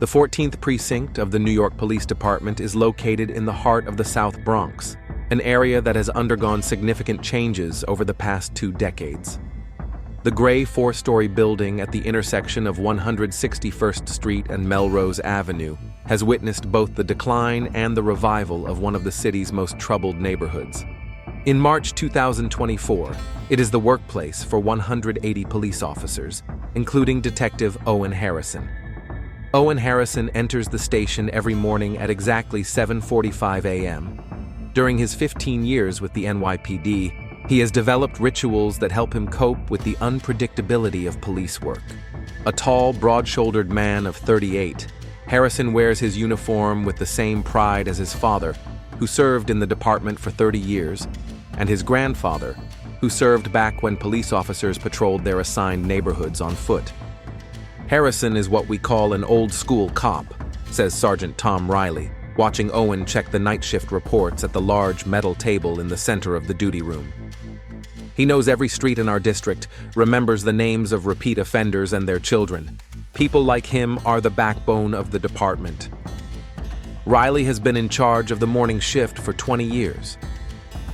The 14th Precinct of the New York Police Department is located in the heart of the South Bronx, an area that has undergone significant changes over the past 2 decades. The gray 4-story building at the intersection of 161st Street and Melrose Avenue has witnessed both the decline and the revival of one of the city's most troubled neighborhoods. In March 2024, it is the workplace for 180 police officers, including Detective Owen Harrison. Owen Harrison enters the station every morning at exactly 7:45 a.m. During his 15 years with the NYPD, he has developed rituals that help him cope with the unpredictability of police work. A tall, broad-shouldered man of 38, Harrison wears his uniform with the same pride as his father, who served in the department for 30 years, and his grandfather, who served back when police officers patrolled their assigned neighborhoods on foot. Harrison is what we call an old-school cop, says Sergeant Tom Riley, watching Owen check the night shift reports at the large metal table in the center of the duty room. He knows every street in our district, remembers the names of repeat offenders and their children. People like him are the backbone of the department. Riley has been in charge of the morning shift for 20 years.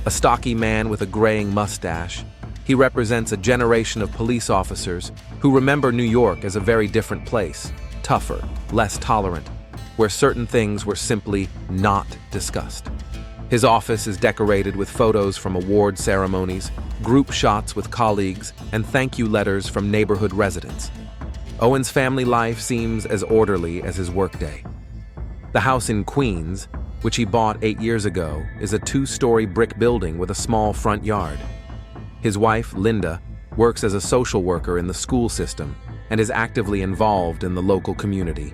A stocky man with a graying mustache, he represents a generation of police officers who remember New York as a very different place, tougher, less tolerant, where certain things were simply not discussed. His office is decorated with photos from award ceremonies, group shots with colleagues, and thank you letters from neighborhood residents. Owen's family life seems as orderly as his workday. The house in Queens, which he bought 8 years ago, is a 2-story brick building with a small front yard. His wife, Linda, works as a social worker in the school system and is actively involved in the local community.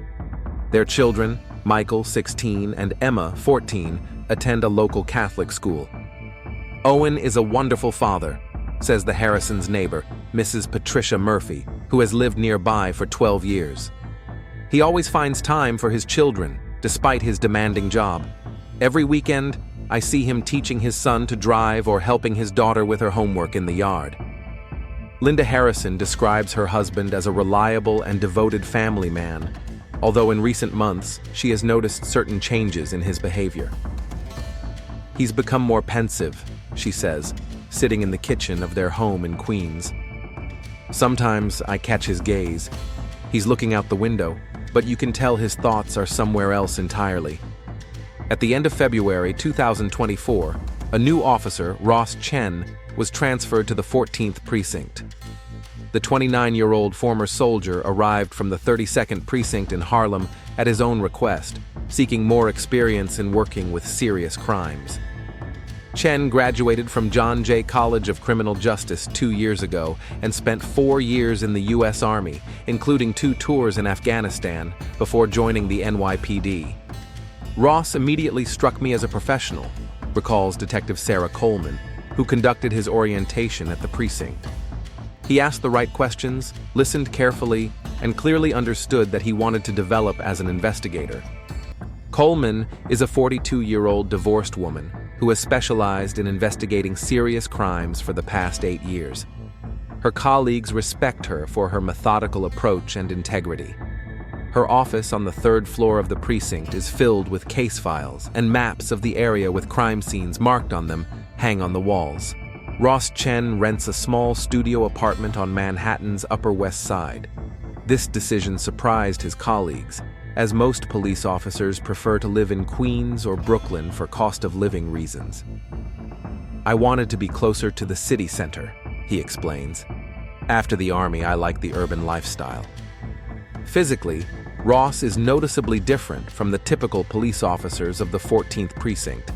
Their children, Michael, 16, and Emma, 14, attend a local Catholic school. Owen is a wonderful father, says the Harrisons' neighbor, Mrs. Patricia Murphy, who has lived nearby for 12 years. He always finds time for his children, despite his demanding job. Every weekend, I see him teaching his son to drive or helping his daughter with her homework in the yard. Linda Harrison describes her husband as a reliable and devoted family man, although in recent months, she has noticed certain changes in his behavior. He's become more pensive, she says, sitting in the kitchen of their home in Queens. Sometimes I catch his gaze. He's looking out the window, but you can tell his thoughts are somewhere else entirely. At the end of February 2024, a new officer, Ross Chen, was transferred to the 14th Precinct. The 29-year-old former soldier arrived from the 32nd Precinct in Harlem at his own request, seeking more experience in working with serious crimes. Chen graduated from John Jay College of Criminal Justice 2 years ago and spent 4 years in the U.S. Army, including 2 tours in Afghanistan, before joining the NYPD. Ross immediately struck me as a professional, recalls Detective Sarah Coleman, who conducted his orientation at the precinct. He asked the right questions, listened carefully, and clearly understood that he wanted to develop as an investigator. Coleman is a 42-year-old divorced woman who has specialized in investigating serious crimes for the past 8 years. Her colleagues respect her for her methodical approach and integrity. Her office on the 3rd floor of the precinct is filled with case files, and maps of the area with crime scenes marked on them hang on the walls. Ross Chen rents a small studio apartment on Manhattan's Upper West Side. This decision surprised his colleagues, as most police officers prefer to live in Queens or Brooklyn for cost-of-living reasons. "I wanted to be closer to the city center," he explains. "After the Army, I like the urban lifestyle." Physically, Ross is noticeably different from the typical police officers of the 14th Precinct.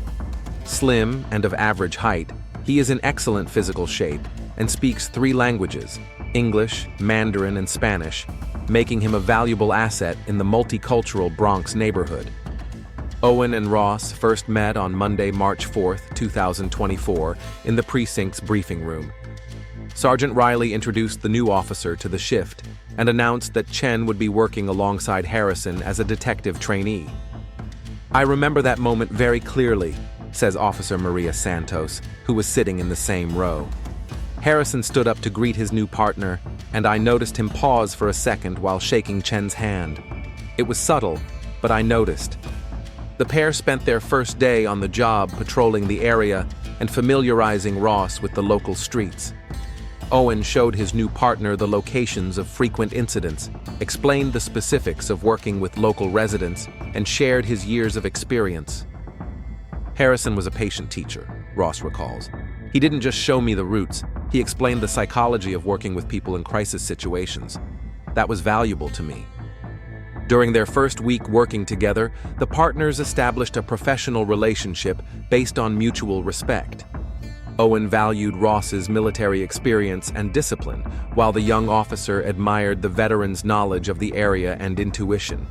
Slim and of average height, he is in excellent physical shape and speaks 3 languages, English, Mandarin, and Spanish, making him a valuable asset in the multicultural Bronx neighborhood. Owen and Ross first met on Monday, March 4, 2024, in the precinct's briefing room. Sergeant Riley introduced the new officer to the shift and announced that Chen would be working alongside Harrison as a detective trainee. "I remember that moment very clearly," says Officer Maria Santos, who was sitting in the same row. Harrison stood up to greet his new partner, and I noticed him pause for a second while shaking Chen's hand. It was subtle, but I noticed. The pair spent their first day on the job patrolling the area and familiarizing Ross with the local streets. Owen showed his new partner the locations of frequent incidents, explained the specifics of working with local residents, and shared his years of experience. Harrison was a patient teacher, Ross recalls. He didn't just show me the routes, he explained the psychology of working with people in crisis situations. That was valuable to me. During their first week working together, the partners established a professional relationship based on mutual respect. Owen valued Ross's military experience and discipline, while the young officer admired the veteran's knowledge of the area and intuition.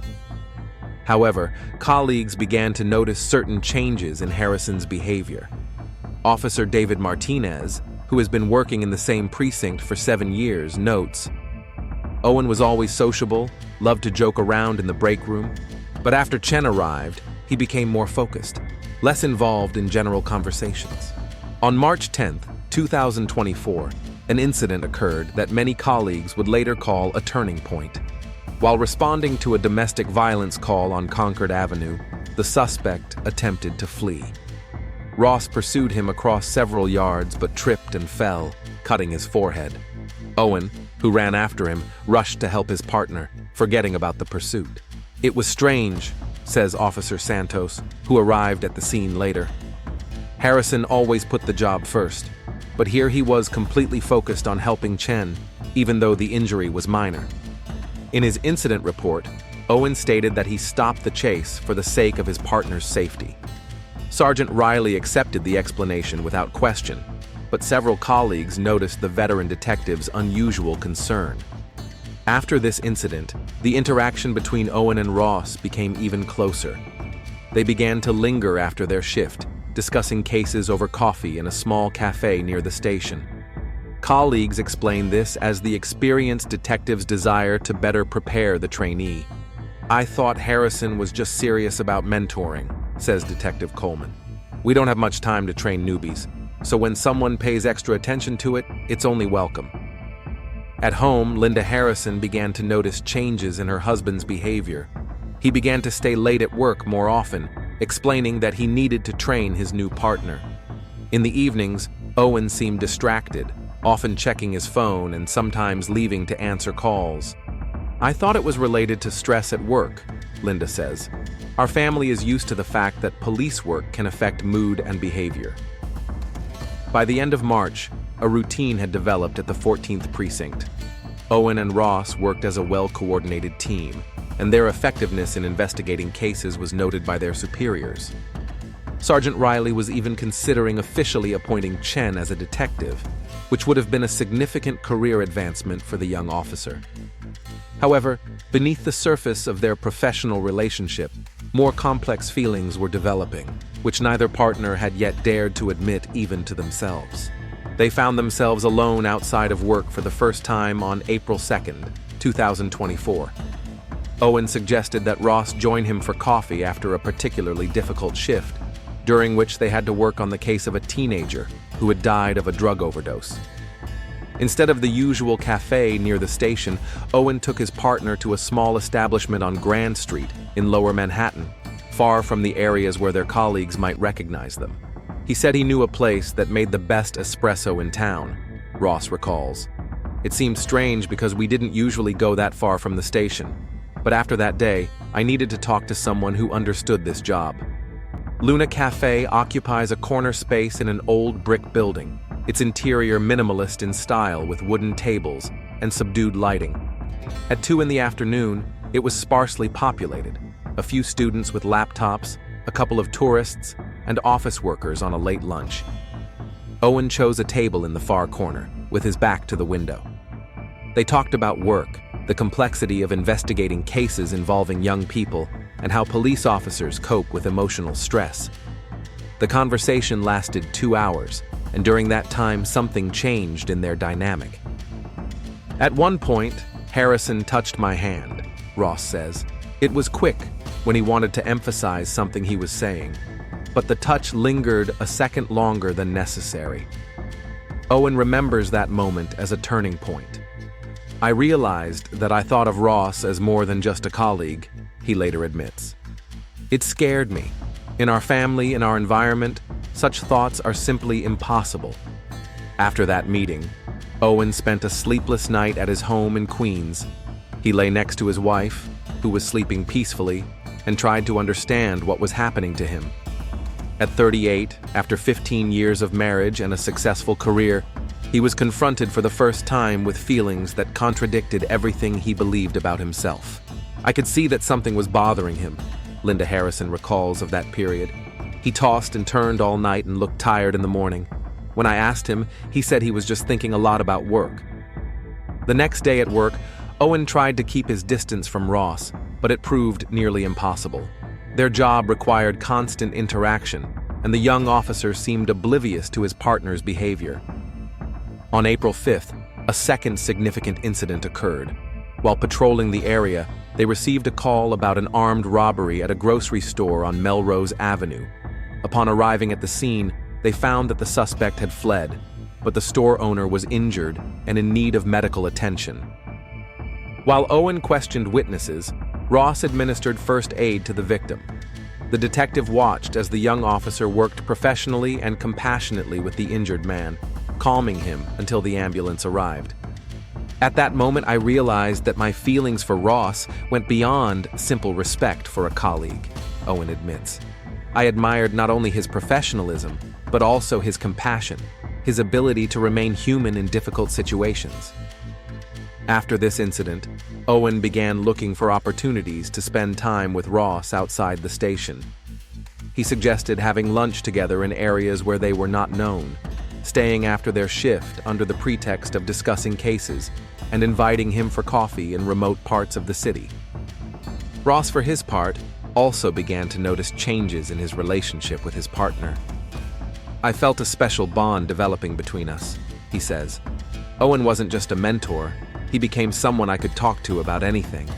However, colleagues began to notice certain changes in Harrison's behavior. Officer David Martinez, who has been working in the same precinct for 7 years, notes, Owen was always sociable, loved to joke around in the break room, but after Chen arrived, he became more focused, less involved in general conversations. On March 10, 2024, an incident occurred that many colleagues would later call a turning point. While responding to a domestic violence call on Concord Avenue, the suspect attempted to flee. Ross pursued him across several yards but tripped and fell, cutting his forehead. Owen, who ran after him, rushed to help his partner, forgetting about the pursuit. It was strange, says Officer Santos, who arrived at the scene later. Harrison always put the job first, but here he was completely focused on helping Chen, even though the injury was minor. In his incident report, Owen stated that he stopped the chase for the sake of his partner's safety. Sergeant Riley accepted the explanation without question, but several colleagues noticed the veteran detective's unusual concern. After this incident, the interaction between Owen and Ross became even closer. They began to linger after their shift, discussing cases over coffee in a small cafe near the station. Colleagues explained this as the experienced detective's desire to better prepare the trainee. I thought Harrison was just serious about mentoring, says Detective Coleman. We don't have much time to train newbies, so when someone pays extra attention to it, it's only welcome. At home, Linda Harrison began to notice changes in her husband's behavior. He began to stay late at work more often, explaining that he needed to train his new partner. In the evenings, Owen seemed distracted, often checking his phone and sometimes leaving to answer calls. I thought it was related to stress at work, Linda says. Our family is used to the fact that police work can affect mood and behavior. By the end of March, a routine had developed at the 14th Precinct. Owen and Ross worked as a well-coordinated team, and their effectiveness in investigating cases was noted by their superiors. Sergeant Riley was even considering officially appointing Chen as a detective, which would have been a significant career advancement for the young officer. However, beneath the surface of their professional relationship, more complex feelings were developing, which neither partner had yet dared to admit even to themselves. They found themselves alone outside of work for the first time on April 2nd, 2024. Owen suggested that Ross join him for coffee after a particularly difficult shift, during which they had to work on the case of a teenager who had died of a drug overdose. Instead of the usual cafe near the station, Owen took his partner to a small establishment on Grand Street in Lower Manhattan, far from the areas where their colleagues might recognize them. He said he knew a place that made the best espresso in town, Ross recalls. It seemed strange because we didn't usually go that far from the station, but after that day, I needed to talk to someone who understood this job. Luna Cafe occupies a corner space in an old brick building, its interior minimalist in style with wooden tables and subdued lighting. At 2 in the afternoon, it was sparsely populated, a few students with laptops, a couple of tourists, and office workers on a late lunch. Owen chose a table in the far corner, with his back to the window. They talked about work, the complexity of investigating cases involving young people, and how police officers cope with emotional stress. The conversation lasted 2 hours, and during that time something changed in their dynamic. At one point, Harrison touched my hand, Ross says. It was quick when he wanted to emphasize something he was saying, but the touch lingered a second longer than necessary. Owen remembers that moment as a turning point. I realized that I thought of Ross as more than just a colleague. he later admits. It scared me. In our family, in our environment, such thoughts are simply impossible. After that meeting, Owen spent a sleepless night at his home in Queens. He lay next to his wife, who was sleeping peacefully, and tried to understand what was happening to him. At 38, after 15 years of marriage and a successful career, he was confronted for the first time with feelings that contradicted everything he believed about himself. I could see that something was bothering him, Linda Harrison recalls of that period. He tossed and turned all night and looked tired in the morning. When I asked him, he said he was just thinking a lot about work. The next day at work, Owen tried to keep his distance from Ross, but it proved nearly impossible. Their job required constant interaction, and the young officer seemed oblivious to his partner's behavior. On April 5th, a second significant incident occurred. While patrolling the area, they received a call about an armed robbery at a grocery store on Melrose Avenue. Upon arriving at the scene, they found that the suspect had fled, but the store owner was injured and in need of medical attention. While Owen questioned witnesses, Ross administered first aid to the victim. The detective watched as the young officer worked professionally and compassionately with the injured man, calming him until the ambulance arrived. At that moment, I realized that my feelings for Ross went beyond simple respect for a colleague, Owen admits. I admired not only his professionalism, but also his compassion, his ability to remain human in difficult situations. After this incident, Owen began looking for opportunities to spend time with Ross outside the station. He suggested having lunch together in areas where they were not known, staying after their shift under the pretext of discussing cases, and inviting him for coffee in remote parts of the city. Ross, for his part, also began to notice changes in his relationship with his partner. I felt a special bond developing between us, he says. Owen wasn't just a mentor, he became someone I could talk to about anything.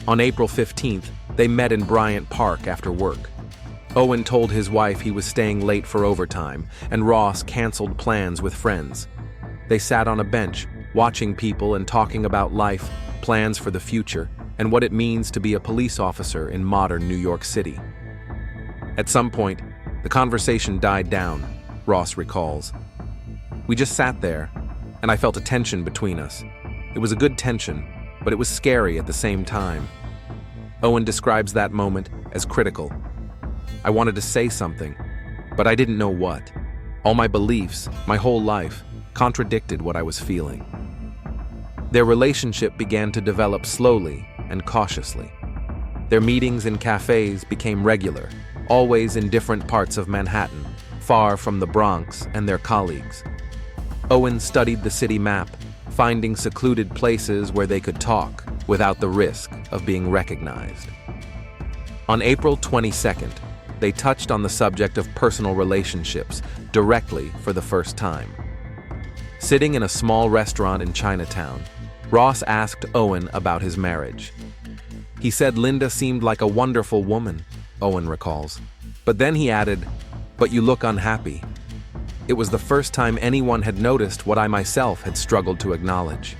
On April 15th, they met in Bryant Park after work. Owen told his wife he was staying late for overtime, and Ross canceled plans with friends. They sat on a bench, watching people and talking about life, plans for the future, and what it means to be a police officer in modern New York City. At some point, the conversation died down, Ross recalls. We just sat there, and I felt a tension between us. It was a good tension, but it was scary at the same time. Owen describes that moment as critical. I wanted to say something, but I didn't know what. All my beliefs, my whole life, contradicted what I was feeling. Their relationship began to develop slowly and cautiously. Their meetings in cafes became regular, always in different parts of Manhattan, far from the Bronx and their colleagues. Owen studied the city map, finding secluded places where they could talk without the risk of being recognized. On April 22nd, they touched on the subject of personal relationships directly for the first time. Sitting in a small restaurant in Chinatown, Ross asked Owen about his marriage. He said Linda seemed like a wonderful woman, Owen recalls. But then he added, "But you look unhappy." It was the first time anyone had noticed what I myself had struggled to acknowledge.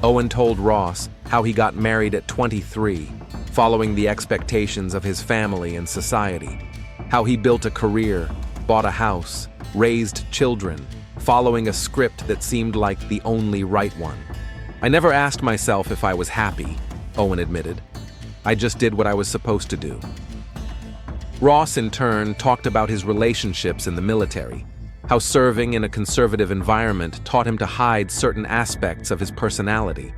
Owen told Ross how he got married at 23, following the expectations of his family and society, how he built a career, bought a house, raised children, following a script that seemed like the only right one. I never asked myself if I was happy, Owen admitted. I just did what I was supposed to do. Ross, in turn, talked about his relationships in the military, how serving in a conservative environment taught him to hide certain aspects of his personality.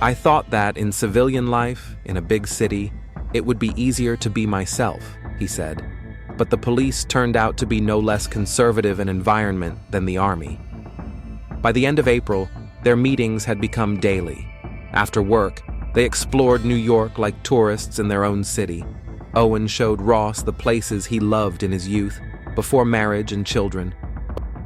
I thought that in civilian life, in a big city, it would be easier to be myself, he said. But the police turned out to be no less conservative an environment than the army. By the end of April, their meetings had become daily. After work, they explored New York like tourists in their own city. Owen showed Ross the places he loved in his youth, before marriage and children.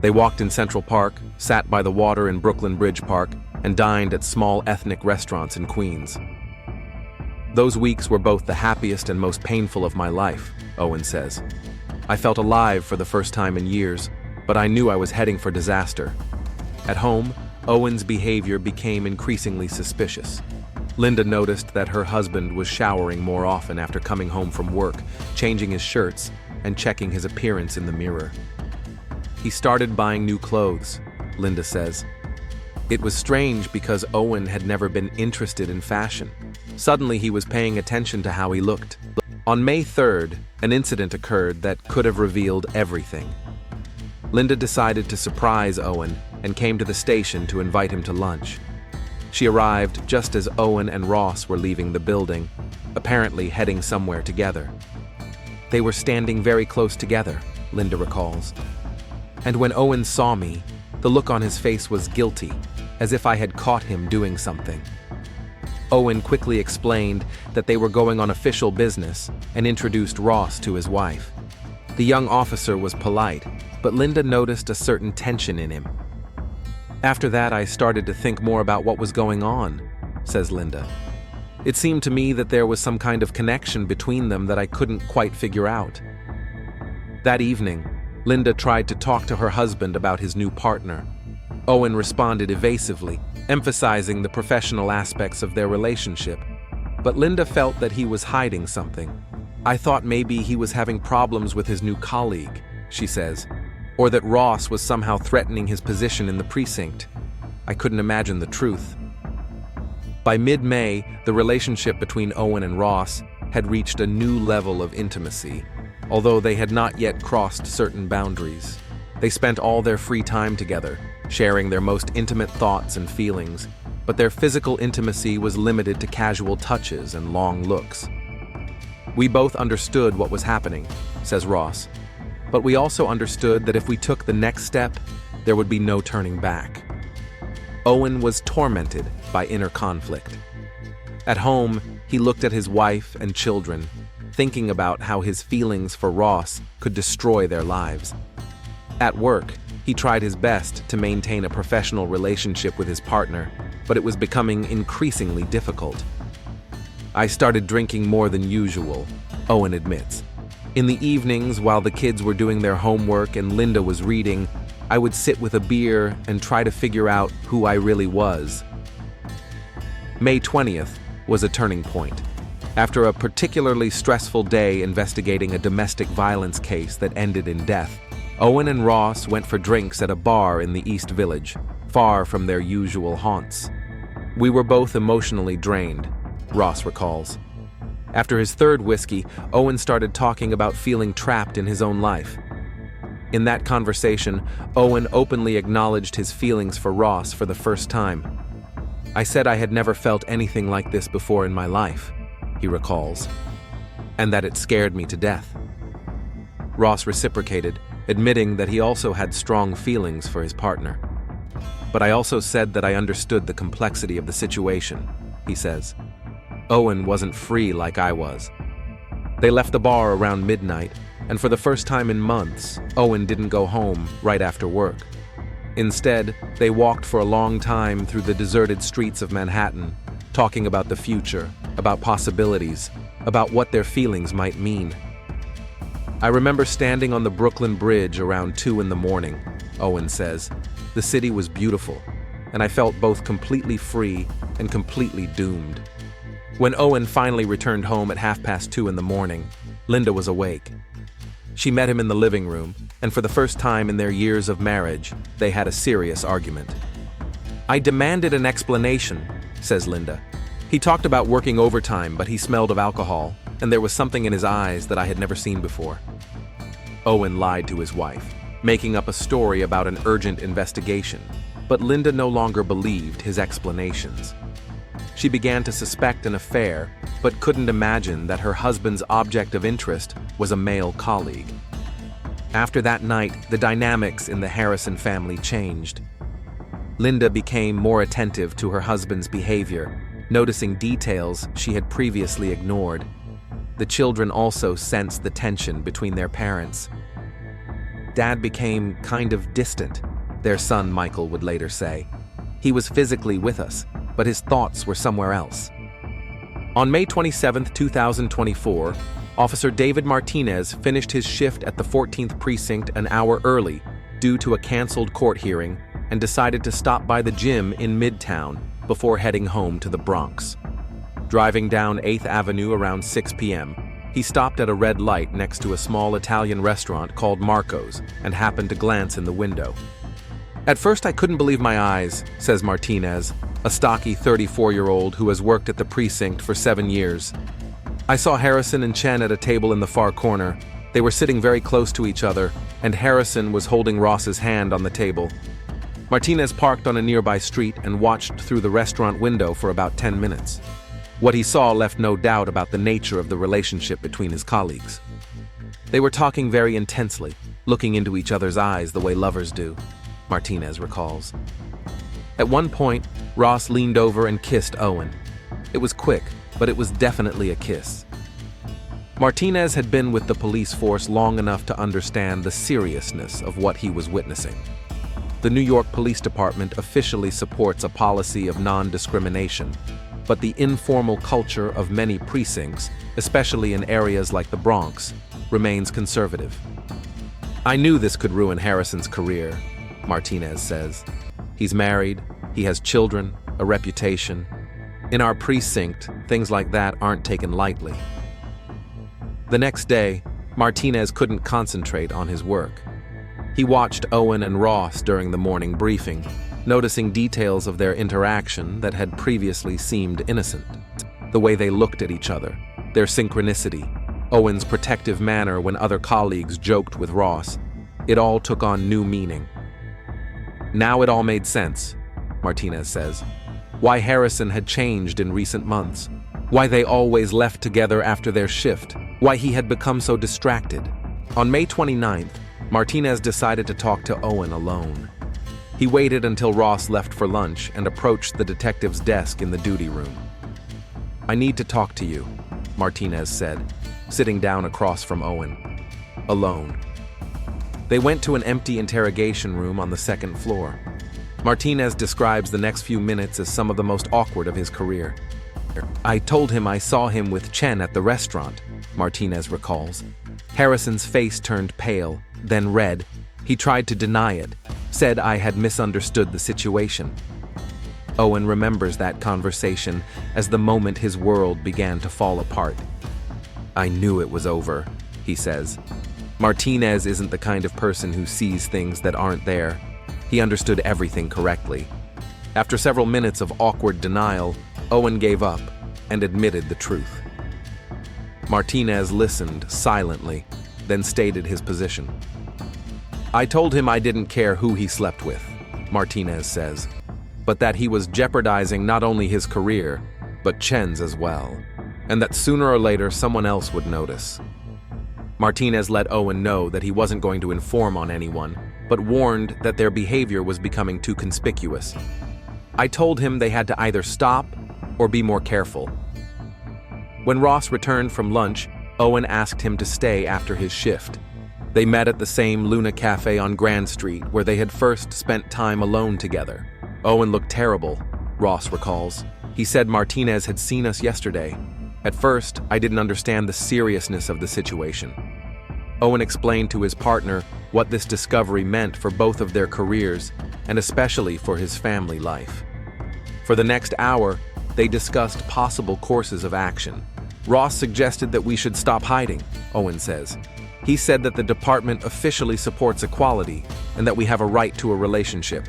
They walked in Central Park, sat by the water in Brooklyn Bridge Park, and dined at small ethnic restaurants in Queens. Those weeks were both the happiest and most painful of my life, Owen says. I felt alive for the first time in years, but I knew I was heading for disaster. At home, Owen's behavior became increasingly suspicious. Linda noticed that her husband was showering more often after coming home from work, changing his shirts, and checking his appearance in the mirror. He started buying new clothes, Linda says. It was strange because Owen had never been interested in fashion. Suddenly he was paying attention to how he looked. On May 3rd, an incident occurred that could have revealed everything. Linda decided to surprise Owen and came to the station to invite him to lunch. She arrived just as Owen and Ross were leaving the building, apparently heading somewhere together. They were standing very close together, Linda recalls. And when Owen saw me, the look on his face was guilty, as if I had caught him doing something. Owen quickly explained that they were going on official business and introduced Ross to his wife. The young officer was polite, but Linda noticed a certain tension in him. After that, I started to think more about what was going on, says Linda. It seemed to me that there was some kind of connection between them that I couldn't quite figure out. That evening, Linda tried to talk to her husband about his new partner. Owen responded evasively, emphasizing the professional aspects of their relationship. But Linda felt that he was hiding something. I thought maybe he was having problems with his new colleague, she says, or that Ross was somehow threatening his position in the precinct. I couldn't imagine the truth. By mid-May, the relationship between Owen and Ross had reached a new level of intimacy, although they had not yet crossed certain boundaries. They spent all their free time together, sharing their most intimate thoughts and feelings, but their physical intimacy was limited to casual touches and long looks. We both understood what was happening, says Ross, but we also understood that if we took the next step, there would be no turning back. Owen was tormented by inner conflict. At home, he looked at his wife and children, thinking about how his feelings for Ross could destroy their lives. At work, he tried his best to maintain a professional relationship with his partner, but it was becoming increasingly difficult. I started drinking more than usual, Owen admits. In the evenings, while the kids were doing their homework and Linda was reading, I would sit with a beer and try to figure out who I really was. May 20th was a turning point. After a particularly stressful day investigating a domestic violence case that ended in death, Owen and Ross went for drinks at a bar in the East Village, far from their usual haunts. We were both emotionally drained, Ross recalls. After his third whiskey, Owen started talking about feeling trapped in his own life. In that conversation, Owen openly acknowledged his feelings for Ross for the first time. I said I had never felt anything like this before in my life, he recalls, and that it scared me to death. Ross reciprocated, admitting that he also had strong feelings for his partner. But I also said that I understood the complexity of the situation, he says. Owen wasn't free like I was. They left the bar around midnight, and for the first time in months, Owen didn't go home right after work. Instead, they walked for a long time through the deserted streets of Manhattan, talking about the future, about possibilities, about what their feelings might mean. I remember standing on the Brooklyn Bridge around 2 a.m, Owen says. The city was beautiful, and I felt both completely free and completely doomed. When Owen finally returned home at 2:30 a.m, Linda was awake. She met him in the living room, and for the first time in their years of marriage, they had a serious argument. I demanded an explanation, says Linda. He talked about working overtime, but he smelled of alcohol, and there was something in his eyes that I had never seen before. Owen lied to his wife, making up a story about an urgent investigation, but Linda no longer believed his explanations. She began to suspect an affair, but couldn't imagine that her husband's object of interest was a male colleague. After that night, the dynamics in the Harrison family changed. Linda became more attentive to her husband's behavior, noticing details she had previously ignored. The children also sensed the tension between their parents. Dad became kind of distant, their son Michael would later say. He was physically with us, but his thoughts were somewhere else. On May 27, 2024, Officer David Martinez finished his shift at the 14th Precinct an hour early due to a canceled court hearing and decided to stop by the gym in Midtown before heading home to the Bronx. Driving down 8th Avenue around 6 p.m., he stopped at a red light next to a small Italian restaurant called Marco's and happened to glance in the window. "At first I couldn't believe my eyes," says Martinez, a stocky 34-year-old who has worked at the precinct for 7 years. "I saw Harrison and Chen at a table in the far corner. They were sitting very close to each other, and Harrison was holding Ross's hand on the table." Martinez parked on a nearby street and watched through the restaurant window for about 10 minutes. What he saw left no doubt about the nature of the relationship between his colleagues. They were talking very intensely, looking into each other's eyes the way lovers do, Martinez recalls. At one point, Ross leaned over and kissed Owen. It was quick, but it was definitely a kiss. Martinez had been with the police force long enough to understand the seriousness of what he was witnessing. The New York Police Department officially supports a policy of non-discrimination, but the informal culture of many precincts, especially in areas like the Bronx, remains conservative. "I knew this could ruin Harrison's career," Martinez says. "He's married, he has children, a reputation. In our precinct, things like that aren't taken lightly." The next day, Martinez couldn't concentrate on his work. He watched Owen and Ross during the morning briefing, noticing details of their interaction that had previously seemed innocent. The way they looked at each other, their synchronicity, Owen's protective manner when other colleagues joked with Ross. It all took on new meaning. Now it all made sense, Martinez says. Why Harrison had changed in recent months. Why they always left together after their shift. Why he had become so distracted. On May 29th, Martinez decided to talk to Owen alone. He waited until Ross left for lunch and approached the detective's desk in the duty room. "I need to talk to you," Martinez said, sitting down across from Owen. Alone. They went to an empty interrogation room on the second floor. Martinez describes the next few minutes as some of the most awkward of his career. "I told him I saw him with Chen at the restaurant," Martinez recalls. Harrison's face turned pale, then red. He tried to deny it, said I had misunderstood the situation. Owen remembers that conversation as the moment his world began to fall apart. "I knew it was over," he says. Martinez isn't the kind of person who sees things that aren't there. He understood everything correctly. After several minutes of awkward denial, Owen gave up and admitted the truth. Martinez listened silently, then stated his position. "I told him I didn't care who he slept with," Martinez says, "but that he was jeopardizing not only his career, but Chen's as well, and that sooner or later someone else would notice." Martinez let Owen know that he wasn't going to inform on anyone, but warned that their behavior was becoming too conspicuous. "I told him they had to either stop or be more careful." When Ross returned from lunch, Owen asked him to stay after his shift. They met at the same Luna Cafe on Grand Street where they had first spent time alone together. "Owen looked terrible," Ross recalls. "He said Martinez had seen us yesterday. At first, I didn't understand the seriousness of the situation." Owen explained to his partner what this discovery meant for both of their careers, and especially for his family life. For the next hour, they discussed possible courses of action. "Ross suggested that we should stop hiding," Owen says. "He said that the department officially supports equality and that we have a right to a relationship."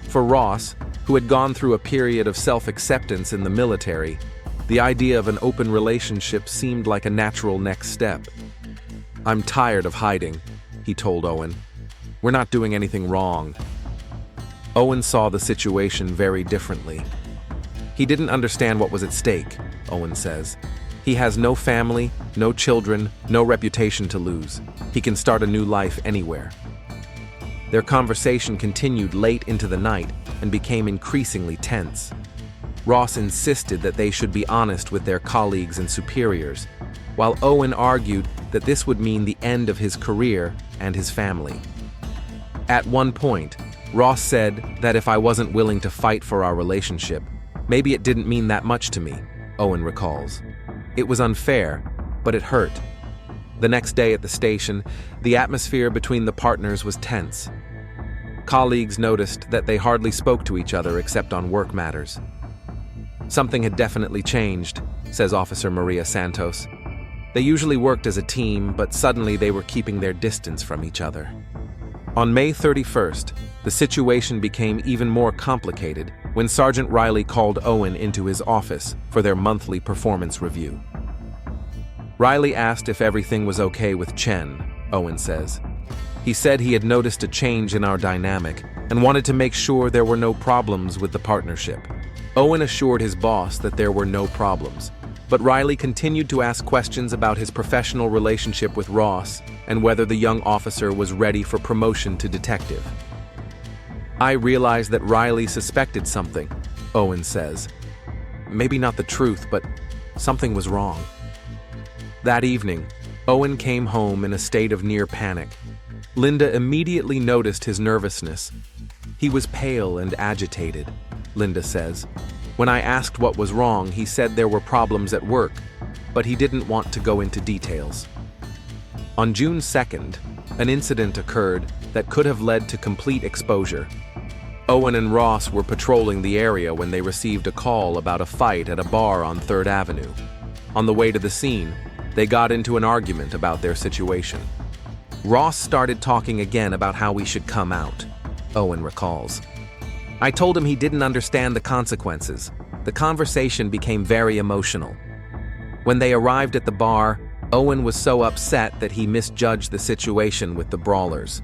For Ross, who had gone through a period of self-acceptance in the military, the idea of an open relationship seemed like a natural next step. "I'm tired of hiding," he told Owen. "We're not doing anything wrong." Owen saw the situation very differently. He didn't understand what was at stake, Owen says. He has no family, no children, no reputation to lose. He can start a new life anywhere. Their conversation continued late into the night and became increasingly tense. Ross insisted that they should be honest with their colleagues and superiors, while Owen argued that this would mean the end of his career and his family. At one point, Ross said that if I wasn't willing to fight for our relationship, maybe it didn't mean that much to me, Owen recalls. It was unfair, but it hurt. The next day at the station, the atmosphere between the partners was tense. Colleagues noticed that they hardly spoke to each other except on work matters. Something had definitely changed, says Officer Maria Santos. They usually worked as a team, but suddenly they were keeping their distance from each other. On May 31st, the situation became even more complicated when Sergeant Riley called Owen into his office for their monthly performance review. Riley asked if everything was okay with Chen, Owen says. He said he had noticed a change in our dynamic and wanted to make sure there were no problems with the partnership. Owen assured his boss that there were no problems, but Riley continued to ask questions about his professional relationship with Ross and whether the young officer was ready for promotion to detective. I realized that Riley suspected something, Owen says. Maybe not the truth, but something was wrong. That evening, Owen came home in a state of near panic. Linda immediately noticed his nervousness. He was pale and agitated, Linda says. When I asked what was wrong, he said there were problems at work, but he didn't want to go into details. On June 2nd, an incident occurred that could have led to complete exposure. Owen and Ross were patrolling the area when they received a call about a fight at a bar on 3rd Avenue. On the way to the scene, they got into an argument about their situation. Ross started talking again about how we should come out, Owen recalls. I told him he didn't understand the consequences. The conversation became very emotional. When they arrived at the bar, Owen was so upset that he misjudged the situation with the brawlers.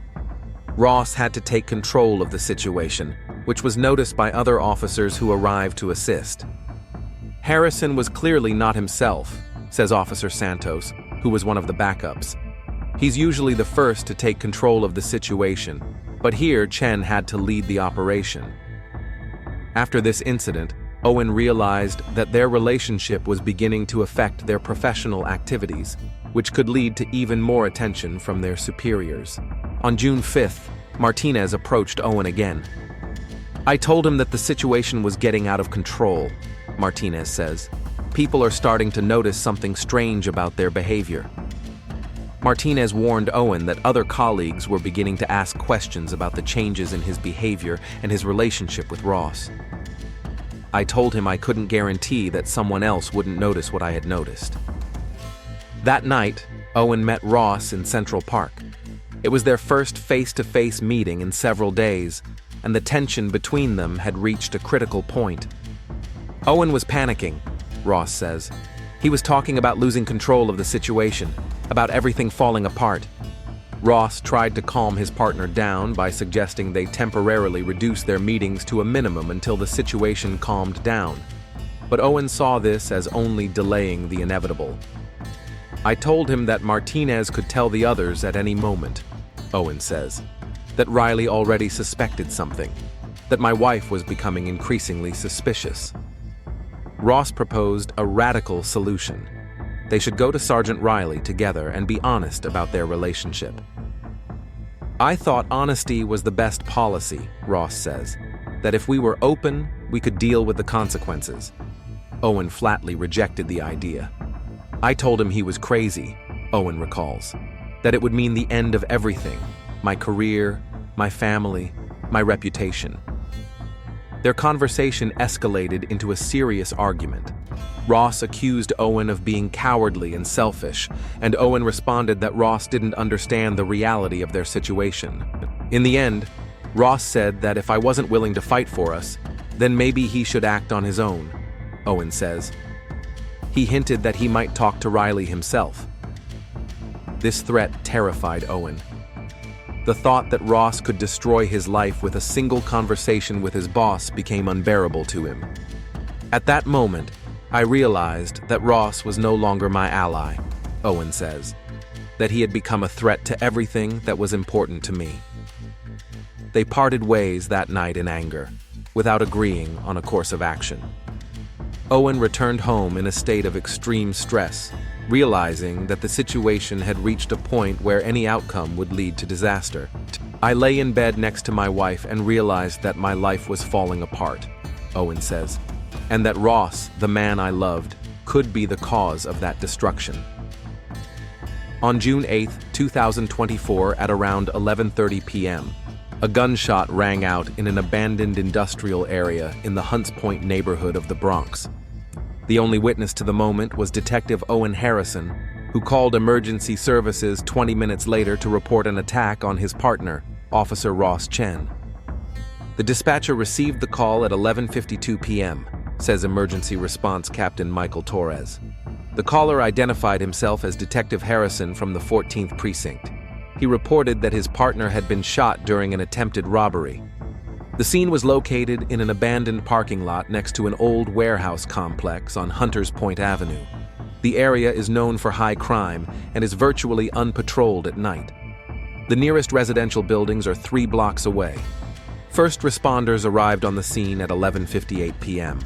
Ross had to take control of the situation, which was noticed by other officers who arrived to assist. Harrison was clearly not himself, says Officer Santos, who was one of the backups. He's usually the first to take control of the situation, but here Chen had to lead the operation. After this incident, Owen realized that their relationship was beginning to affect their professional activities, which could lead to even more attention from their superiors. On June 5th, Martinez approached Owen again. I told him that the situation was getting out of control, Martinez says. People are starting to notice something strange about their behavior. Martinez warned Owen that other colleagues were beginning to ask questions about the changes in his behavior and his relationship with Ross. I told him I couldn't guarantee that someone else wouldn't notice what I had noticed. That night, Owen met Ross in Central Park. It was their first face-to-face meeting in several days, and the tension between them had reached a critical point. Owen was panicking, Ross says. He was talking about losing control of the situation, about everything falling apart. Ross tried to calm his partner down by suggesting they temporarily reduce their meetings to a minimum until the situation calmed down. But Owen saw this as only delaying the inevitable. I told him that Martinez could tell the others at any moment, Owen says, that Riley already suspected something, that my wife was becoming increasingly suspicious. Ross proposed a radical solution. They should go to Sergeant Riley together and be honest about their relationship. I thought honesty was the best policy, Ross says, that if we were open, we could deal with the consequences. Owen flatly rejected the idea. I told him he was crazy, Owen recalls, that it would mean the end of everything, my career, my family, my reputation. Their conversation escalated into a serious argument. Ross accused Owen of being cowardly and selfish, and Owen responded that Ross didn't understand the reality of their situation. In the end, Ross said that if I wasn't willing to fight for us, then maybe he should act on his own, Owen says. He hinted that he might talk to Riley himself. This threat terrified Owen. The thought that Ross could destroy his life with a single conversation with his boss became unbearable to him. At that moment, I realized that Ross was no longer my ally, Owen says, that he had become a threat to everything that was important to me. They parted ways that night in anger, without agreeing on a course of action. Owen returned home in a state of extreme stress, realizing that the situation had reached a point where any outcome would lead to disaster. I lay in bed next to my wife and realized that my life was falling apart, Owen says, and that Ross, the man I loved, could be the cause of that destruction. On June 8, 2024, at around 11:30 p.m., A gunshot rang out in an abandoned industrial area in the Hunts Point neighborhood of the Bronx. The only witness to the moment was Detective Owen Harrison, who called emergency services 20 minutes later to report an attack on his partner, Officer Ross Chen. The dispatcher received the call at 11:52 p.m., says Emergency Response Captain Michael Torres. The caller identified himself as Detective Harrison from the 14th Precinct. He reported that his partner had been shot during an attempted robbery. The scene was located in an abandoned parking lot next to an old warehouse complex on Hunters Point Avenue. The area is known for high crime and is virtually unpatrolled at night. The nearest residential buildings are 3 blocks away. First responders arrived on the scene at 11:58 p.m.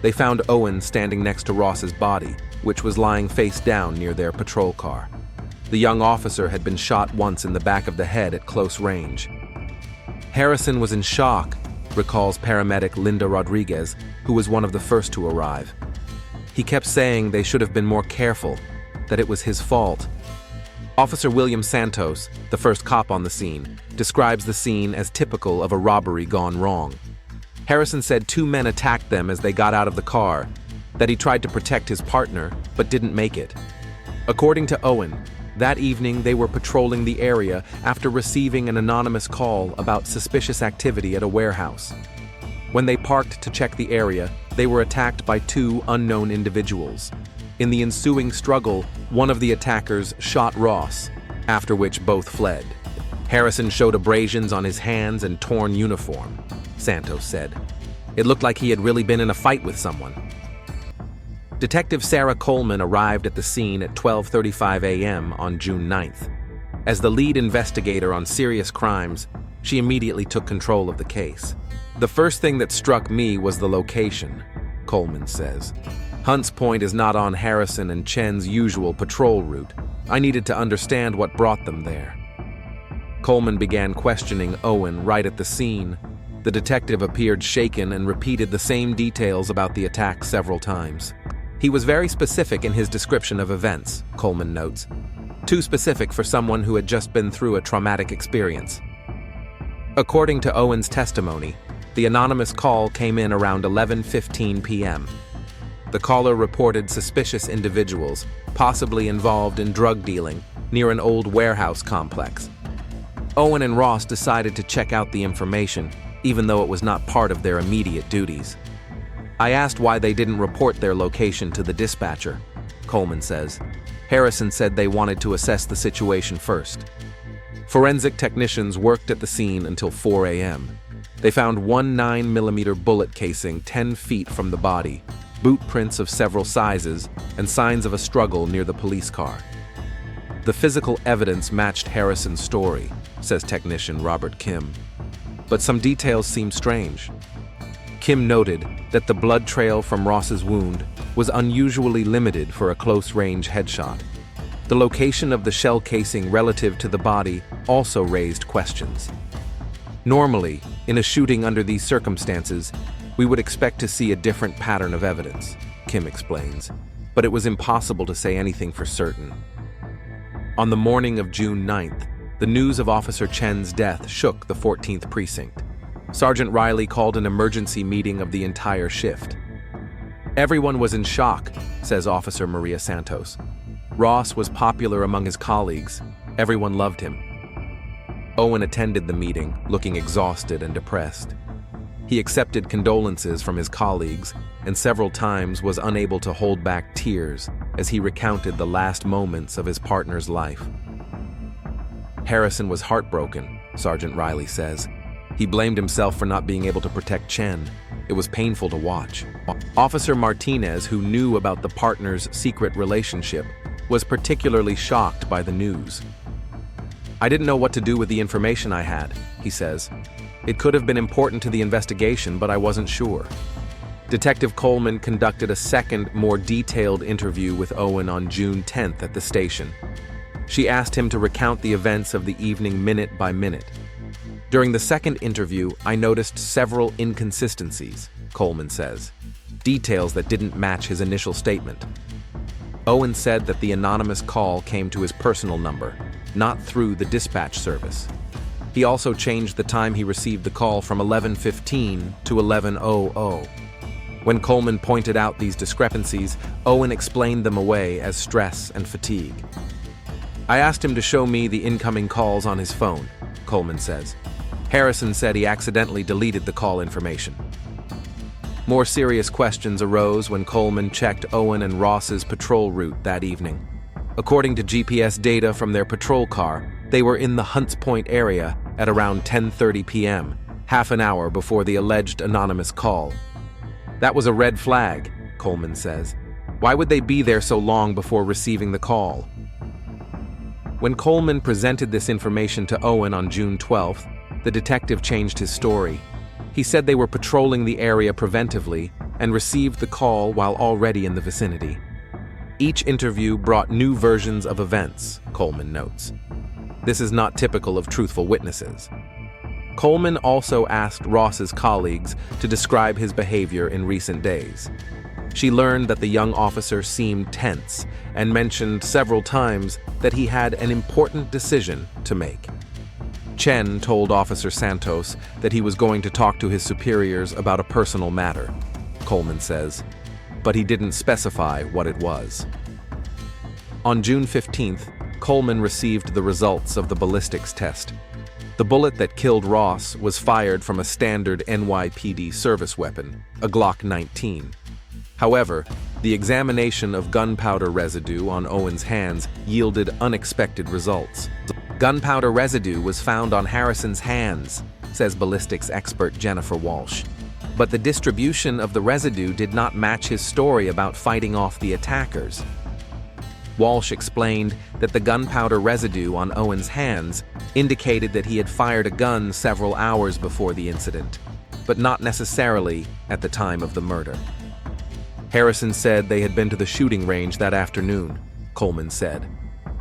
They found Owen standing next to Ross's body, which was lying face down near their patrol car. The young officer had been shot once in the back of the head at close range. Harrison was in shock, recalls paramedic Linda Rodriguez, who was one of the first to arrive. He kept saying they should have been more careful, that it was his fault. Officer William Santos, the first cop on the scene, describes the scene as typical of a robbery gone wrong. Harrison said 2 men attacked them as they got out of the car, that he tried to protect his partner, but didn't make it. According to Owen, that evening they were patrolling the area after receiving an anonymous call about suspicious activity at a warehouse. When they parked to check the area, they were attacked by 2 unknown individuals. In the ensuing struggle, one of the attackers shot Ross, after which both fled. Harrison showed abrasions on his hands and torn uniform, Santos said. It looked like he had really been in a fight with someone. Detective Sarah Coleman arrived at the scene at 12:35 a.m. on June 9th. As the lead investigator on serious crimes, she immediately took control of the case. The first thing that struck me was the location, Coleman says. Hunts Point is not on Harrison and Chen's usual patrol route. I needed to understand what brought them there. Coleman began questioning Owen right at the scene. The detective appeared shaken and repeated the same details about the attack several times. He was very specific in his description of events, Coleman notes. Too specific for someone who had just been through a traumatic experience. According to Owen's testimony, the anonymous call came in around 11:15 p.m. The caller reported suspicious individuals, possibly involved in drug dealing, near an old warehouse complex. Owen and Ross decided to check out the information, even though it was not part of their immediate duties. I asked why they didn't report their location to the dispatcher, Coleman says. Harrison said they wanted to assess the situation first. Forensic technicians worked at the scene until 4 a.m. They found one 9mm bullet casing 10 feet from the body, boot prints of several sizes, and signs of a struggle near the police car. The physical evidence matched Harrison's story, says technician Robert Kim. But some details seemed strange. Kim noted that the blood trail from Ross's wound was unusually limited for a close-range headshot. The location of the shell casing relative to the body also raised questions. Normally, in a shooting under these circumstances, we would expect to see a different pattern of evidence, Kim explains, but it was impossible to say anything for certain. On the morning of June 9th, the news of Officer Chen's death shook the 14th Precinct. Sergeant Riley called an emergency meeting of the entire shift. Everyone was in shock, says Officer Maria Santos. Ross was popular among his colleagues. Everyone loved him. Owen attended the meeting, looking exhausted and depressed. He accepted condolences from his colleagues and several times was unable to hold back tears as he recounted the last moments of his partner's life. Harrison was heartbroken, Sergeant Riley says. He blamed himself for not being able to protect Chen. It was painful to watch. Officer Martinez, who knew about the partners' secret relationship, was particularly shocked by the news. I didn't know what to do with the information I had, he says. It could have been important to the investigation, but I wasn't sure. Detective Coleman conducted a second, more detailed interview with Owen on June 10th at the station. She asked him to recount the events of the evening minute by minute. During the second interview, I noticed several inconsistencies, Coleman says, details that didn't match his initial statement. Owen said that the anonymous call came to his personal number, not through the dispatch service. He also changed the time he received the call from 11:15 to 11:00. When Coleman pointed out these discrepancies, Owen explained them away as stress and fatigue. "I asked him to show me the incoming calls on his phone," Coleman says. Harrison said he accidentally deleted the call information. More serious questions arose when Coleman checked Owen and Ross's patrol route that evening. According to GPS data from their patrol car, they were in the Hunts Point area at around 10:30 p.m., half an hour before the alleged anonymous call. "That was a red flag," Coleman says. "Why would they be there so long before receiving the call?" When Coleman presented this information to Owen on June 12th, the detective changed his story. He said they were patrolling the area preventively and received the call while already in the vicinity. Each interview brought new versions of events, Coleman notes. This is not typical of truthful witnesses. Coleman also asked Ross's colleagues to describe his behavior in recent days. She learned that the young officer seemed tense and mentioned several times that he had an important decision to make. Chen told Officer Santos that he was going to talk to his superiors about a personal matter, Coleman says, but he didn't specify what it was. On June 15th, Coleman received the results of the ballistics test. The bullet that killed Ross was fired from a standard NYPD service weapon, a Glock 19. However, the examination of gunpowder residue on Owen's hands yielded unexpected results. Gunpowder residue was found on Harrison's hands, says ballistics expert Jennifer Walsh. But the distribution of the residue did not match his story about fighting off the attackers. Walsh explained that the gunpowder residue on Owen's hands indicated that he had fired a gun several hours before the incident, but not necessarily at the time of the murder. Harrison said they had been to the shooting range that afternoon, Coleman said.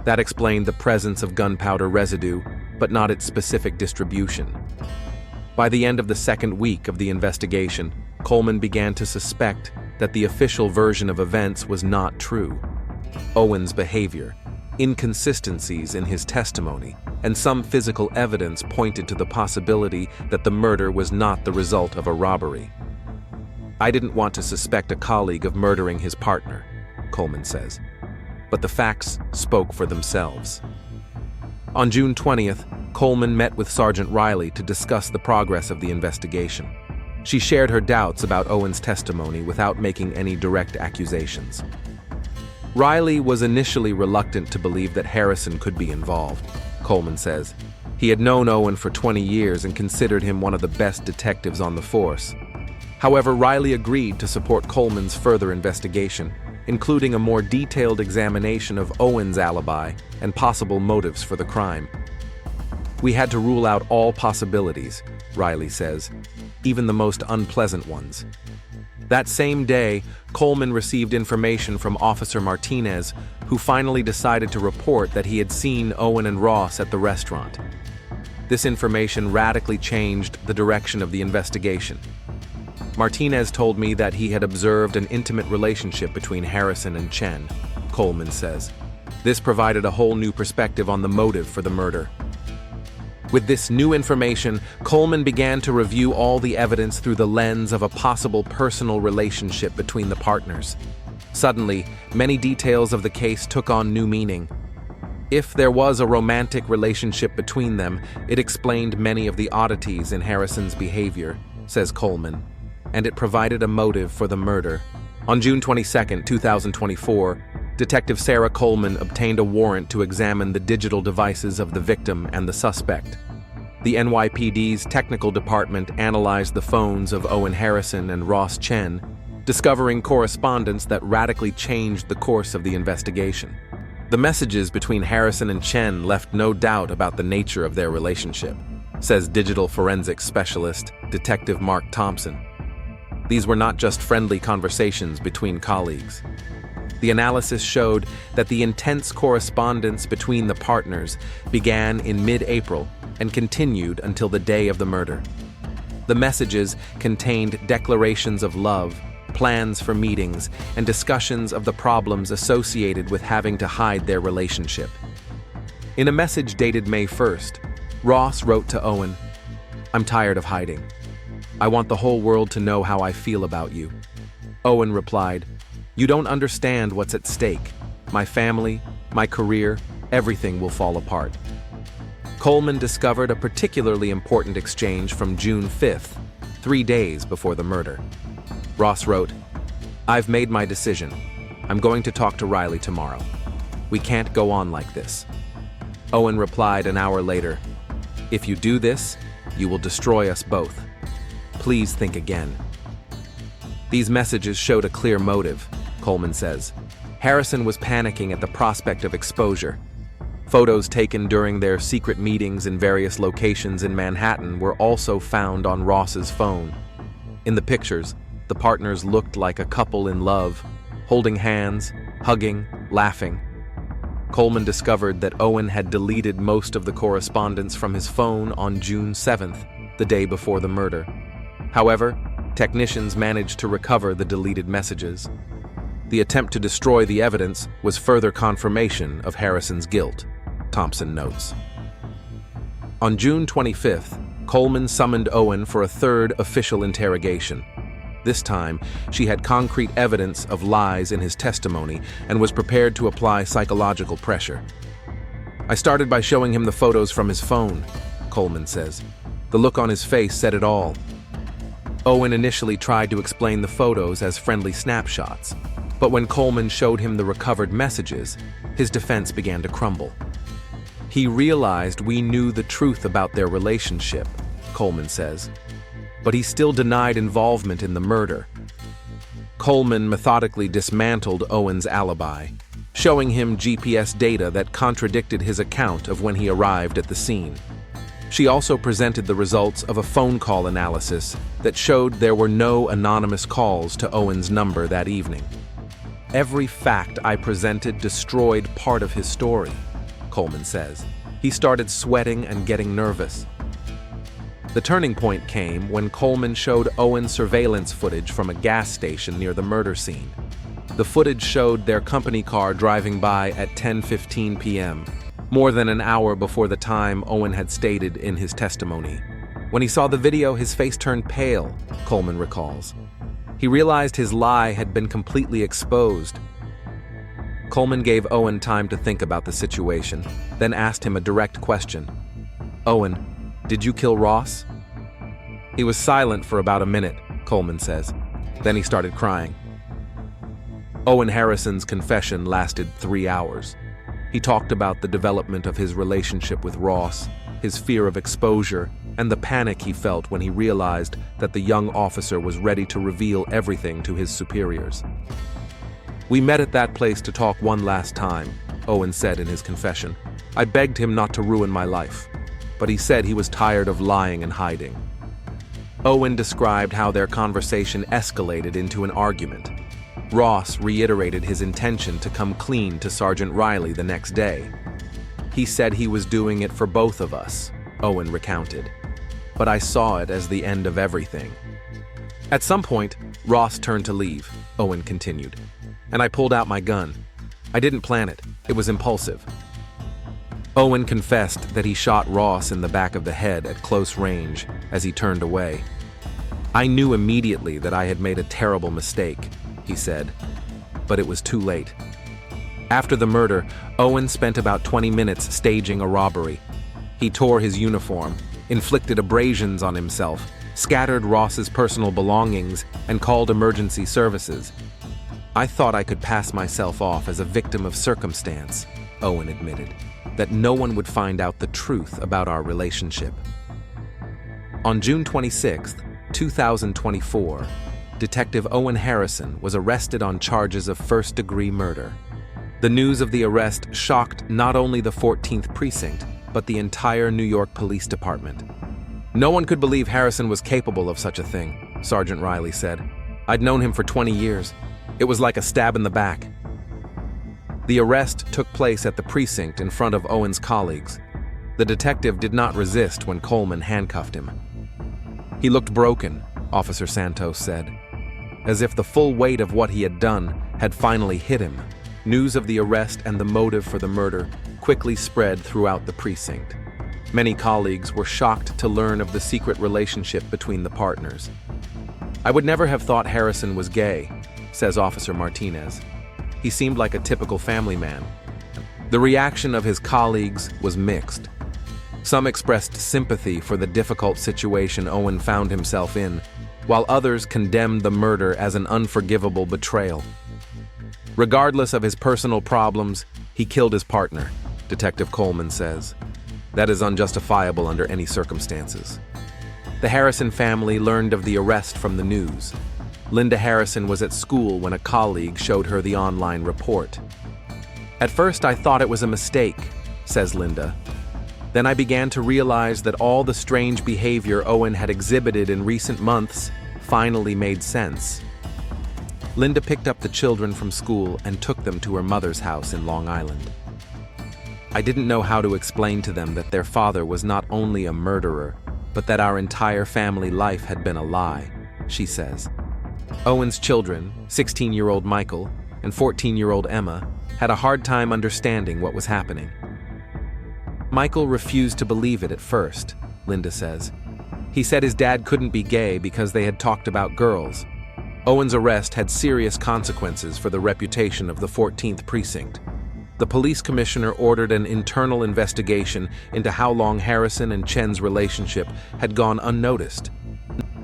That explained the presence of gunpowder residue, but not its specific distribution. By the end of the second week of the investigation, Coleman began to suspect that the official version of events was not true. Owen's behavior, inconsistencies in his testimony, and some physical evidence pointed to the possibility that the murder was not the result of a robbery. "I didn't want to suspect a colleague of murdering his partner," Coleman says. But the facts spoke for themselves. On June 20th, Coleman met with Sergeant Riley to discuss the progress of the investigation. She shared her doubts about Owen's testimony without making any direct accusations. Riley was initially reluctant to believe that Harrison could be involved, Coleman says. He had known Owen for 20 years and considered him one of the best detectives on the force. However, Riley agreed to support Coleman's further investigation, including a more detailed examination of Owen's alibi and possible motives for the crime. "We had to rule out all possibilities," Riley says, "even the most unpleasant ones." That same day, Coleman received information from Officer Martinez, who finally decided to report that he had seen Owen and Ross at the restaurant. This information radically changed the direction of the investigation. "Martinez told me that he had observed an intimate relationship between Harrison and Chen," Coleman says. "This provided a whole new perspective on the motive for the murder." With this new information, Coleman began to review all the evidence through the lens of a possible personal relationship between the partners. Suddenly, many details of the case took on new meaning. If there was a romantic relationship between them, it explained many of the oddities in Harrison's behavior, says Coleman, and it provided a motive for the murder. On June 22, 2024, Detective Sarah Coleman obtained a warrant to examine the digital devices of the victim and the suspect. The NYPD's technical department analyzed the phones of Owen Harrison and Ross Chen, discovering correspondence that radically changed the course of the investigation. The messages between Harrison and Chen left no doubt about the nature of their relationship, says digital forensics specialist Detective Mark Thompson. These were not just friendly conversations between colleagues. The analysis showed that the intense correspondence between the partners began in mid-April and continued until the day of the murder. The messages contained declarations of love, plans for meetings, and discussions of the problems associated with having to hide their relationship. In a message dated May 1st, Ross wrote to Owen, "I'm tired of hiding. I want the whole world to know how I feel about you." Owen replied, "You don't understand what's at stake. My family, my career, everything will fall apart." Coleman discovered a particularly important exchange from June 5th, 3 days before the murder. Ross wrote, "I've made my decision. I'm going to talk to Riley tomorrow. We can't go on like this." Owen replied an hour later, "If you do this, you will destroy us both. Please think again." These messages showed a clear motive, Coleman says. Harrison was panicking at the prospect of exposure. Photos taken during their secret meetings in various locations in Manhattan were also found on Ross's phone. In the pictures, the partners looked like a couple in love, holding hands, hugging, laughing. Coleman discovered that Owen had deleted most of the correspondence from his phone on June 7th, the day before the murder. However, technicians managed to recover the deleted messages. The attempt to destroy the evidence was further confirmation of Harrison's guilt, Thompson notes. On June 25th, Coleman summoned Owen for a third official interrogation. This time, she had concrete evidence of lies in his testimony and was prepared to apply psychological pressure. "I started by showing him the photos from his phone," Coleman says. "The look on his face said it all." Owen initially tried to explain the photos as friendly snapshots, but when Coleman showed him the recovered messages, his defense began to crumble. "He realized we knew the truth about their relationship," Coleman says, "but he still denied involvement in the murder." Coleman methodically dismantled Owen's alibi, showing him GPS data that contradicted his account of when he arrived at the scene. She also presented the results of a phone call analysis that showed there were no anonymous calls to Owen's number that evening. "Every fact I presented destroyed part of his story," Coleman says. He started sweating and getting nervous. The turning point came when Coleman showed Owen surveillance footage from a gas station near the murder scene. The footage showed their company car driving by at 10:15 p.m., more than an hour before the time Owen had stated in his testimony. When he saw the video, his face turned pale, Coleman recalls. He realized his lie had been completely exposed. Coleman gave Owen time to think about the situation, then asked him a direct question. "Owen, did you kill Ross?" He was silent for about a minute, Coleman says. Then he started crying. Owen Harrison's confession lasted 3 hours. He talked about the development of his relationship with Ross, his fear of exposure, and the panic he felt when he realized that the young officer was ready to reveal everything to his superiors. "We met at that place to talk one last time," Owen said in his confession. "I begged him not to ruin my life, but he said he was tired of lying and hiding." Owen described how their conversation escalated into an argument. Ross reiterated his intention to come clean to Sergeant Riley the next day. "He said he was doing it for both of us," Owen recounted. "But I saw it as the end of everything." "At some point, Ross turned to leave," Owen continued, "and I pulled out my gun. I didn't plan it. It was impulsive." Owen confessed that he shot Ross in the back of the head at close range as he turned away. "I knew immediately that I had made a terrible mistake," he said, "but it was too late." After the murder, Owen spent about 20 minutes staging a robbery. He tore his uniform, inflicted abrasions on himself, scattered Ross's personal belongings, and called emergency services. "I thought I could pass myself off as a victim of circumstance," Owen admitted, "that no one would find out the truth about our relationship." On June 26, 2024, Detective Owen Harrison was arrested on charges of first-degree murder. The news of the arrest shocked not only the 14th Precinct, but the entire New York Police Department. "No one could believe Harrison was capable of such a thing," Sergeant Riley said. "I'd known him for 20 years. It was like a stab in the back." The arrest took place at the precinct in front of Owen's colleagues. The detective did not resist when Coleman handcuffed him. "He looked broken," Officer Santos said, as if the full weight of what he had done had finally hit him. News of the arrest and the motive for the murder quickly spread throughout the precinct. Many colleagues were shocked to learn of the secret relationship between the partners. "I would never have thought Harrison was gay," says Officer Martinez. "He seemed like a typical family man." The reaction of his colleagues was mixed. Some expressed sympathy for the difficult situation Owen found himself in, while others condemned the murder as an unforgivable betrayal. "Regardless of his personal problems, he killed his partner," Detective Coleman says. "That is unjustifiable under any circumstances." The Harrison family learned of the arrest from the news. Linda Harrison was at school when a colleague showed her the online report. "At first I thought it was a mistake," says Linda. "Then I began to realize that all the strange behavior Owen had exhibited in recent months finally made sense." Linda picked up the children from school and took them to her mother's house in Long Island. "I didn't know how to explain to them that their father was not only a murderer, but that our entire family life had been a lie," she says. Owen's children, 16-year-old Michael and 14-year-old Emma, had a hard time understanding what was happening. "Michael refused to believe it at first," Linda says. "He said his dad couldn't be gay because they had talked about girls." Owen's arrest had serious consequences for the reputation of the 14th Precinct. The police commissioner ordered an internal investigation into how long Harrison and Chen's relationship had gone unnoticed.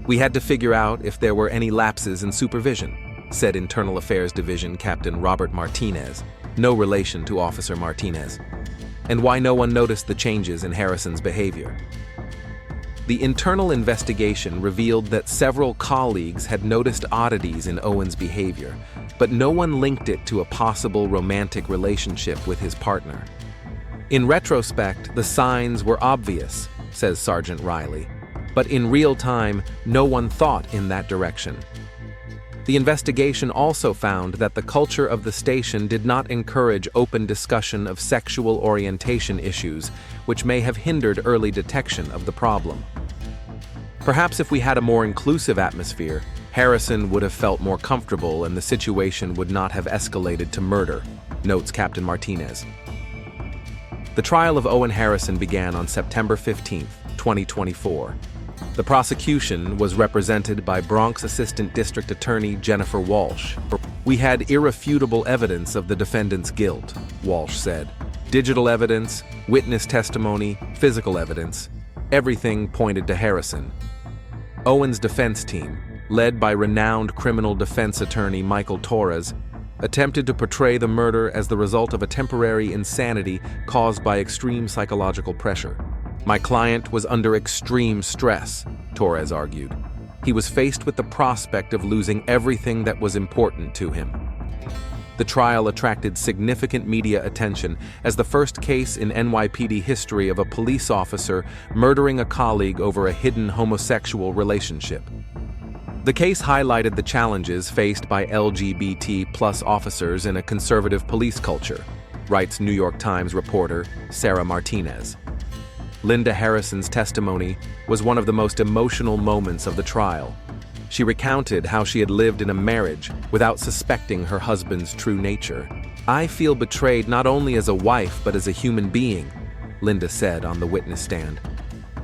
"We had to figure out if there were any lapses in supervision," said Internal Affairs Division Captain Robert Martinez, no relation to Officer Martinez, "and why no one noticed the changes in Harrison's behavior." The internal investigation revealed that several colleagues had noticed oddities in Owen's behavior, but no one linked it to a possible romantic relationship with his partner. "In retrospect, the signs were obvious," says Sergeant Riley, "but in real time, no one thought in that direction." The investigation also found that the culture of the station did not encourage open discussion of sexual orientation issues, which may have hindered early detection of the problem. "Perhaps if we had a more inclusive atmosphere, Harrison would have felt more comfortable and the situation would not have escalated to murder," notes Captain Martinez. The trial of Owen Harrison began on September 15, 2024. The prosecution was represented by Bronx Assistant District Attorney Jennifer Walsh. "We had irrefutable evidence of the defendant's guilt," Walsh said. "Digital evidence, witness testimony, physical evidence. Everything pointed to Harrison." Owen's defense team, led by renowned criminal defense attorney Michael Torres, attempted to portray the murder as the result of a temporary insanity caused by extreme psychological pressure. "My client was under extreme stress," Torres argued. "He was faced with the prospect of losing everything that was important to him." The trial attracted significant media attention as the first case in NYPD history of a police officer murdering a colleague over a hidden homosexual relationship. The case highlighted the challenges faced by LGBT+ officers in a conservative police culture, writes New York Times reporter Sarah Martinez. Linda Harrison's testimony was one of the most emotional moments of the trial. She recounted how she had lived in a marriage without suspecting her husband's true nature. "I feel betrayed not only as a wife but as a human being," Linda said on the witness stand.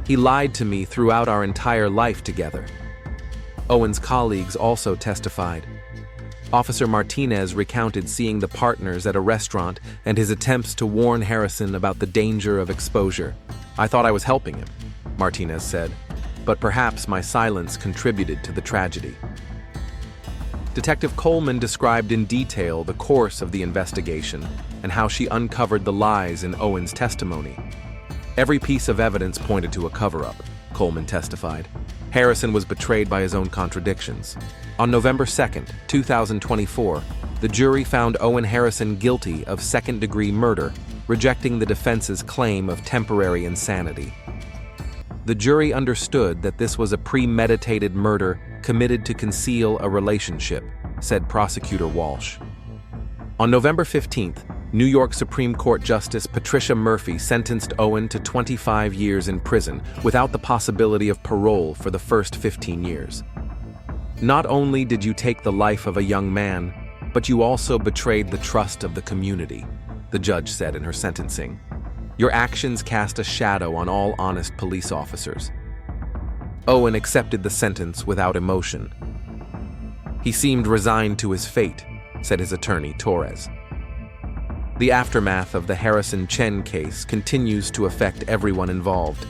"He lied to me throughout our entire life together." Owen's colleagues also testified. Officer Martinez recounted seeing the partners at a restaurant and his attempts to warn Harrison about the danger of exposure. "I thought I was helping him," Martinez said, "but perhaps my silence contributed to the tragedy." Detective Coleman described in detail the course of the investigation and how she uncovered the lies in Owen's testimony. "Every piece of evidence pointed to a cover-up," Coleman testified. "Harrison was betrayed by his own contradictions." On November 2, 2024, the jury found Owen Harrison guilty of second-degree murder, rejecting the defense's claim of temporary insanity. The jury understood that this was a premeditated murder committed to conceal a relationship, said Prosecutor Walsh. On November 15th, New York Supreme Court Justice Patricia Murphy sentenced Owen to 25 years in prison without the possibility of parole for the first 15 years. "Not only did you take the life of a young man, but you also betrayed the trust of the community," the judge said in her sentencing. Your actions cast a shadow on all honest police officers. Owen accepted the sentence without emotion. He seemed resigned to his fate, said his attorney, Torres. The aftermath of the Harrison Chen case continues to affect everyone involved.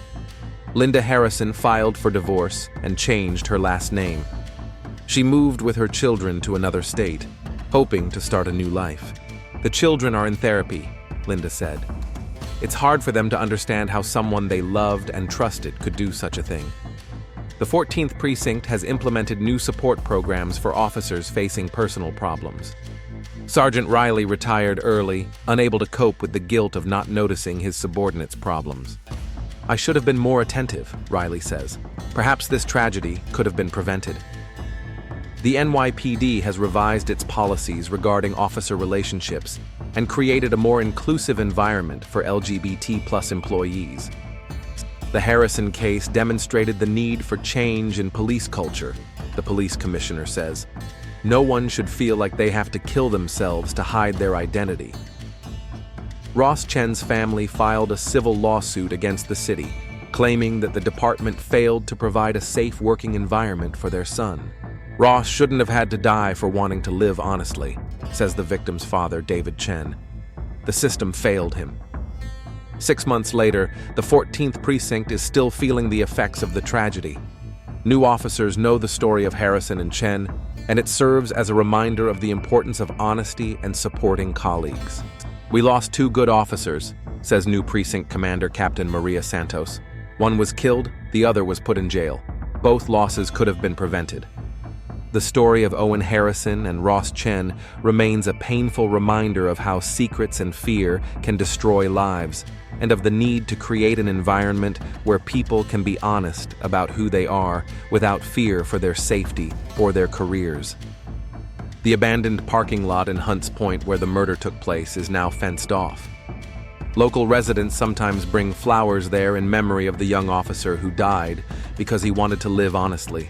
Linda Harrison filed for divorce and changed her last name. She moved with her children to another state, hoping to start a new life. The children are in therapy, Linda said. It's hard for them to understand how someone they loved and trusted could do such a thing. The 14th Precinct has implemented new support programs for officers facing personal problems. Sergeant Riley retired early, unable to cope with the guilt of not noticing his subordinates' problems. I should have been more attentive, Riley says. Perhaps this tragedy could have been prevented. The NYPD has revised its policies regarding officer relationships and created a more inclusive environment for LGBT+ employees. The Harrison case demonstrated the need for change in police culture, the police commissioner says. No one should feel like they have to kill themselves to hide their identity. Ross Chen's family filed a civil lawsuit against the city, claiming that the department failed to provide a safe working environment for their son. Ross shouldn't have had to die for wanting to live honestly, says the victim's father, David Chen. The system failed him. 6 months later, the 14th Precinct is still feeling the effects of the tragedy. New officers know the story of Harrison and Chen, and it serves as a reminder of the importance of honesty and supporting colleagues. We lost 2 good officers, says new precinct commander Captain Maria Santos. One was killed, the other was put in jail. Both losses could have been prevented. The story of Owen Harrison and Ross Chen remains a painful reminder of how secrets and fear can destroy lives, and of the need to create an environment where people can be honest about who they are without fear for their safety or their careers. The abandoned parking lot in Hunts Point where the murder took place is now fenced off. Local residents sometimes bring flowers there in memory of the young officer who died because he wanted to live honestly.